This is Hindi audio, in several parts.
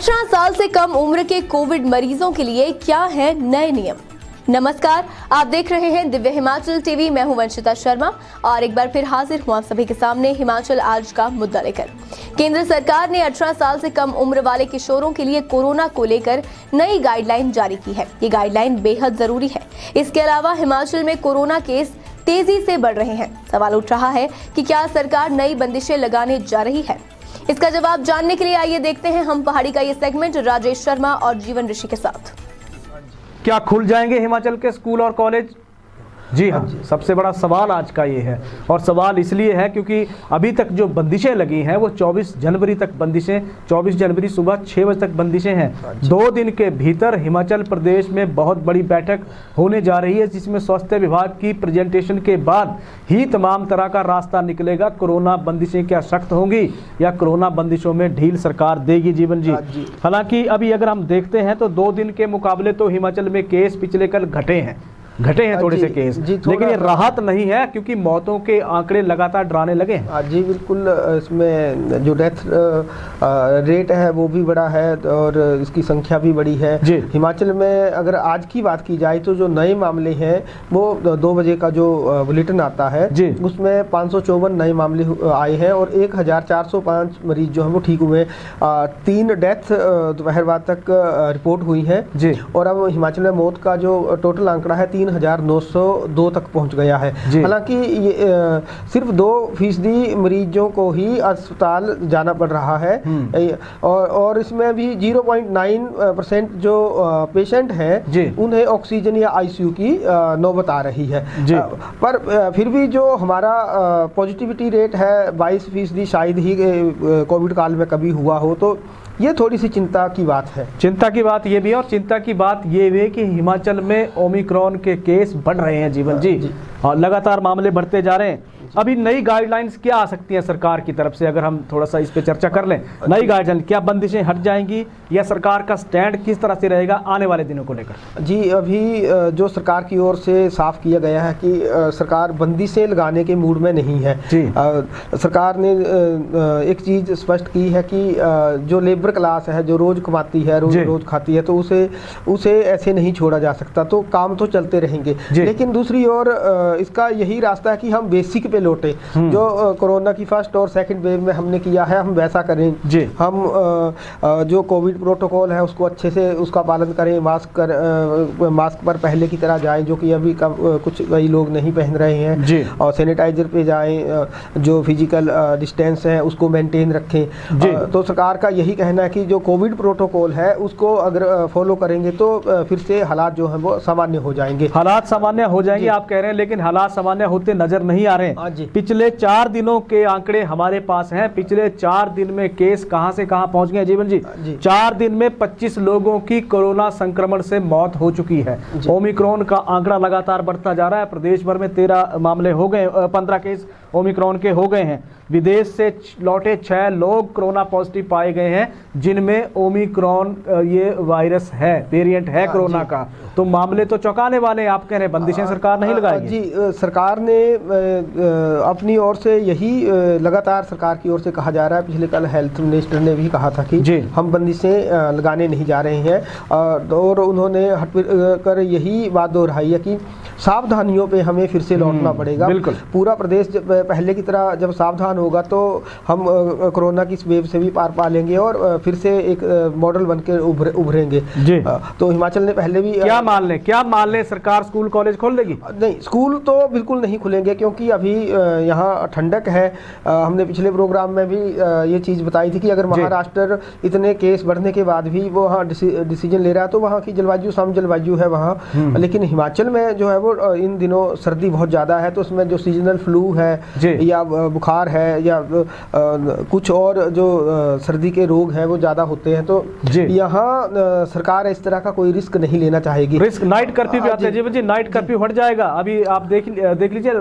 18 साल से कम उम्र के कोविड मरीजों के लिए क्या है नए नियम। नमस्कार, आप देख रहे हैं दिव्य हिमाचल टीवी। मैं हूं वंशिता शर्मा और एक बार फिर हाजिर हूं आप सभी के सामने हिमाचल आज का मुद्दा लेकर। केंद्र सरकार ने 18 साल से कम उम्र वाले किशोरों के लिए कोरोना को लेकर नई गाइडलाइन जारी की है। ये गाइडलाइन बेहद जरूरी है। इसके अलावा हिमाचल में कोरोना केस तेजी से बढ़ रहे हैं। सवाल उठ रहा है कि क्या सरकार नई बंदिशें लगाने जा रही है। इसका जवाब जानने के लिए आइए देखते हैं हम पहाड़ी का ये सेगमेंट राजेश शर्मा और जीवन ऋषि के साथ। क्या खुल जाएंगे हिमाचल के स्कूल और कॉलेज? जी हाँ, सबसे बड़ा सवाल आज का ये है। और सवाल इसलिए है क्योंकि अभी तक जो बंदिशें लगी हैं वो 24 जनवरी तक बंदिशें, 24 जनवरी सुबह 6 बजे तक बंदिशें हैं। 2 दिन के भीतर हिमाचल प्रदेश में बहुत बड़ी बैठक होने जा रही है, जिसमें स्वास्थ्य विभाग की प्रेजेंटेशन के बाद ही तमाम तरह का रास्ता निकलेगा। कोरोना बंदिशें क्या सख्त होंगी या कोरोना बंदिशों में ढील सरकार देगी? जीवन जी, हालांकि अभी अगर हम देखते हैं तो 2 दिन के मुकाबले तो हिमाचल में केस पिछले कल घटे हैं थोड़े से केस, लेकिन ये राहत नहीं है क्योंकि मौतों के आंकड़े लगातार डराने लगे हैं। जी बिल्कुल, इसमें जो डेथ रेट है वो भी बड़ा है और इसकी संख्या भी बड़ी है। हिमाचल में अगर आज की बात की जाए तो जो नए मामले हैं वो 2 बजे का जो बुलेटिन आता है उसमें 554 नए मामले आए हैं और 1405 मरीज जो हैं वो ठीक हुए। 3 डेथ दोपहर बाद तक रिपोर्ट हुई है और अब हिमाचल में मौत का जो टोटल आंकड़ा है 3,902 तक पहुंच गया है। हालांकि ये सिर्फ 2% मरीजों को ही अस्पताल जाना पड़ रहा है और इसमें भी 0.9% जो पेशेंट हैं उन्हें ऑक्सीजन या आईसीयू की नौबत आ रही है। पर फिर भी जो हमारा पॉजिटिविटी रेट है 22%, शायद ही कोविड काल में कभी हुआ हो, तो ये थोड़ी सी चिंता की बात है। चिंता की बात ये भी है और चिंता की बात ये भी है कि हिमाचल में ओमिक्रॉन के केस बढ़ रहे हैं। जीवन जी, और लगातार मामले बढ़ते जा रहे हैं। अभी नई गाइडलाइंस क्या आ सकती हैं सरकार की तरफ से, अगर हम थोड़ा सा इस पे चर्चा कर लें। नई गाइडलाइन क्या, बंदिशें हट जाएंगी या सरकार का स्टैंड किस तरह से रहेगा आने वाले दिनों को लेकर? जी, अभी जो सरकार की ओर से साफ किया गया है कि सरकार बंदिशें लगाने के मूड में नहीं है। सरकार ने एक चीज़ स्पष्ट की है कि जो लेबर क्लास है, जो रोज़ कमाती है, रोज खाती है, तो उसे ऐसे नहीं छोड़ा जा सकता। तो काम तो चलते रहेंगे, लेकिन दूसरी ओर इसका यही रास्ता है कि हम बेसिक पे लौटे। जो कोरोना की फर्स्ट और सेकंड वेव में हमने किया है, हम वैसा करें। हम जो कोविड प्रोटोकॉल है उसको अच्छे से उसका पालन करें। मास्क पर पहले की तरह जाएं, जो कि अभी कुछ कई लोग नहीं पहन रहे हैं, और सैनिटाइजर पे जाएं। जो फिजिकल डिस्टेंस है उसको मेंटेन रखें। तो सरकार का यही कहना है कि जो कोविड प्रोटोकॉल है उसको अगर फॉलो करेंगे तो फिर से हालात जो है वो सामान्य हो जाएंगे। हालात सामान्य हो जाएंगे आप कह रहे हैं, लेकिन हालात सामान्य होते नजर नहीं आ रहे हैं। पिछले 4 दिनों के आंकड़े हमारे पास हैं। पिछले 4 दिन में केस कहां से कहां पहुंच गए? जीवन जी, 4 दिन में 25 लोगों की कोरोना संक्रमण से मौत हो चुकी है। ओमिक्रॉन का आंकड़ा लगातार बढ़ता जा रहा है। प्रदेश भर में 13 मामले हो गए, 15 केस ओमिक्रॉन के हो गए हैं। विदेश से लौटे 6 लोग कोरोना पॉजिटिव पाए गए हैं, जिनमें ओमिक्रॉन ये वायरस है, वेरिएंट है कोरोना का। तो मामले तो चौंकाने वाले हैं। आप कह रहे हैं बंदिशें सरकार नहीं लगाएगी? जी, सरकार ने अपनी ओर से यही लगातार सरकार की ओर से कहा जा रहा है। पिछले कल हेल्थ मिनिस्टर ने भी कहा था कि हम बंदिशें लगाने नहीं जा रहे हैं, और उन्होंने हट कर यही बात दोहराई है कि सावधानियों पे हमें फिर से लौटना पड़ेगा। पूरा प्रदेश पहले की तरह जब सावधान होगा तो हम कोरोना की इस वेव से भी पार पा लेंगे और फिर से एक मॉडल बनकर उभरेंगे। तो हिमाचल ने पहले भी क्या मान लें सरकार स्कूल कॉलेज खोल देगी? नहीं, स्कूल तो बिल्कुल नहीं खुलेंगे क्योंकि अभी यहाँ ठंडक है। हमने पिछले प्रोग्राम में भी ये चीज़ बताई थी कि अगर महाराष्ट्र इतने केस बढ़ने के बाद भी वो वहाँ डिसीजन ले रहा है तो वहाँ की जलवायु सम जलवायु है वहाँ। लेकिन हिमाचल में जो है वो इन दिनों सर्दी बहुत ज़्यादा है, तो उसमें जो सीजनल फ्लू है या बुखार है या कुछ और जो सर्दी के रोग हैं वो ज़्यादा होते हैं। तो यहाँ सरकार इस तरह का कोई रिस्क नहीं लेना चाहेगी। रिस्क नाइट कर्फ्यू भी आता है जीवन जी, नाइट कर्फ्यू हट जाएगा। अभी आप देख लीजिए,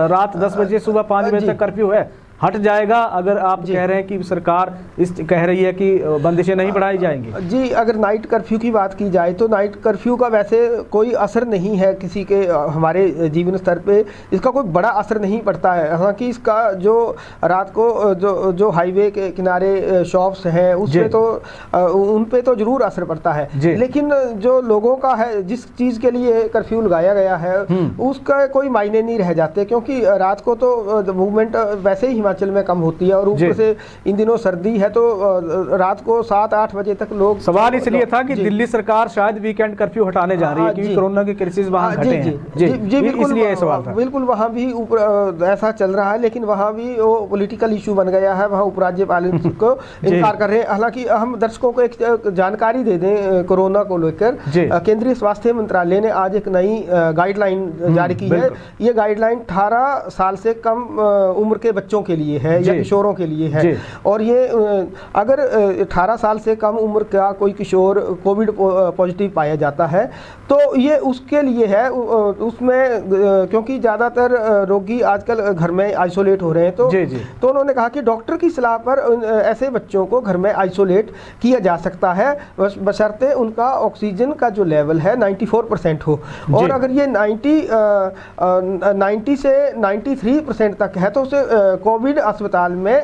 रात 10 बजे सुबह 5 बजे तक कर्फ्यू है। हट जाएगा अगर आप कह रहे हैं कि सरकार इस कह रही है कि बंदिशें नहीं बढ़ाई जाएंगी? जी, अगर नाइट कर्फ्यू की बात की जाए तो नाइट कर्फ्यू का वैसे कोई असर नहीं है किसी के हमारे जीवन स्तर पे, इसका कोई बड़ा असर नहीं पड़ता है। हालांकि इसका जो रात को जो हाईवे के किनारे शॉप्स हैं उस पे तो उन पे तो जरूर असर पड़ता है, लेकिन जो लोगों का है जिस चीज़ के लिए कर्फ्यू लगाया गया है उसका कोई मायने नहीं रह जाते, क्योंकि रात को तो मूवमेंट वैसे ही हिमाचल में कम होती है और ऊपर से इन दिनों सर्दी है तो रात को 7-8 बजे तक लोग। सवाल इसलिए था कि दिल्ली सरकार शायद वीकेंड कर्फ्यू हटाने जा रही है क्योंकि कोरोना के केसेस वहां घटे हैं। जी बिल्कुल, इसलिए सवाल था। बिल्कुल वहां भी ऐसा चल रहा है, लेकिन वहां भी वो पॉलिटिकल इशू बन गया है, वहां उपराज्यपाल को इनकार कर रहे हैं। हालांकि हम दर्शकों को एक जानकारी दे दें कोरोना को लेकर, केंद्रीय स्वास्थ्य मंत्रालय ने आज एक नई गाइडलाइन जारी की है। ये गाइडलाइन 18 साल से कम उम्र के बच्चों के लिए है या किशोरों के लिए है, और ये अगर 18 साल से कम उम्र का कोई किशोर कोविड पॉजिटिव पाया जाता है तो ये उसके लिए है। उसमें क्योंकि ज़्यादातर रोगी आजकल घर में आइसोलेट हो रहे हैं तो उन्होंने कहा कि डॉक्टर की सलाह पर ऐसे बच्चों को घर में आइसोलेट किया जा सकता है बशर्ते उनका ऑक्सीजन का जो लेवल है 94% हो, और अगर ये 90 से 93% तक है तो उसे कोविड अस्पताल में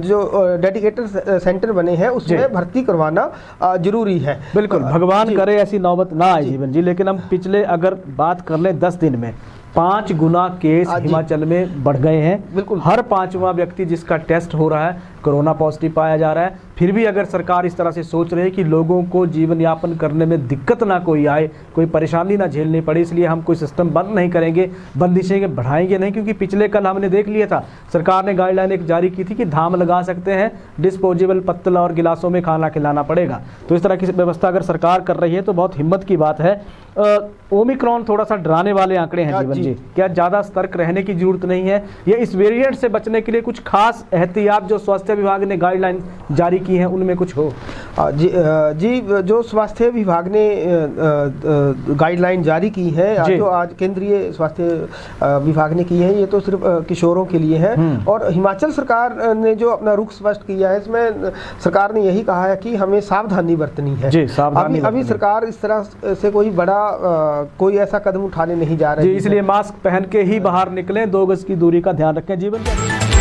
जो डेडिकेटेड सेंटर बने हैं उसमें भर्ती करवाना जरूरी है। बिल्कुल, भगवान करे ऐसी नौबत ना आए जीवन जी, लेकिन हम पिछले अगर बात कर लें 10 दिन में 5 गुना केस हिमाचल में बढ़ गए हैं। बिल्कुल, हर 5वां व्यक्ति जिसका टेस्ट हो रहा है कोरोना पॉजिटिव पाया जा रहा है। फिर भी अगर सरकार इस तरह से सोच रही है कि लोगों को जीवन यापन करने में दिक्कत ना कोई आए, कोई परेशानी ना झेलनी पड़े, इसलिए हम कोई सिस्टम बंद नहीं करेंगे, बंदिशें बढ़ाएंगे नहीं, क्योंकि पिछले कल हमने देख लिया था सरकार ने गाइडलाइन एक जारी की थी कि धाम लगा सकते हैं, डिस्पोजेबल पत्तल और गिलासों में खाना खिलाना पड़ेगा। तो इस तरह की व्यवस्था अगर सरकार कर रही है तो बहुत हिम्मत की बात है। ओमिक्रॉन थोड़ा सा डराने वाले आंकड़े हैं जीवन जी, क्या ज़्यादा सतर्क रहने की जरूरत नहीं है? या इस वेरिएंट से बचने के लिए कुछ खास एहतियात जो स्वास्थ्य विभाग ने गाइडलाइन जारी की हैं उनमें कुछ हो? जी, जो स्वास्थ्य विभाग ने गाइडलाइन जारी की है जो आज केंद्रीय स्वास्थ्य विभाग ने की है, ये तो सिर्फ किशोरों के लिए है। और हिमाचल सरकार ने जो अपना रुख स्पष्ट किया है इसमें सरकार ने यही कहा है कि हमें सावधानी बरतनी है। जी, सावधानी अभी सरकार इस तरह से कोई बड़ा कोई ऐसा कदम उठाने नहीं जा रही है, इसलिए मास्क पहन के ही बाहर निकलें, 2 गज की दूरी का ध्यान रखें, जीवन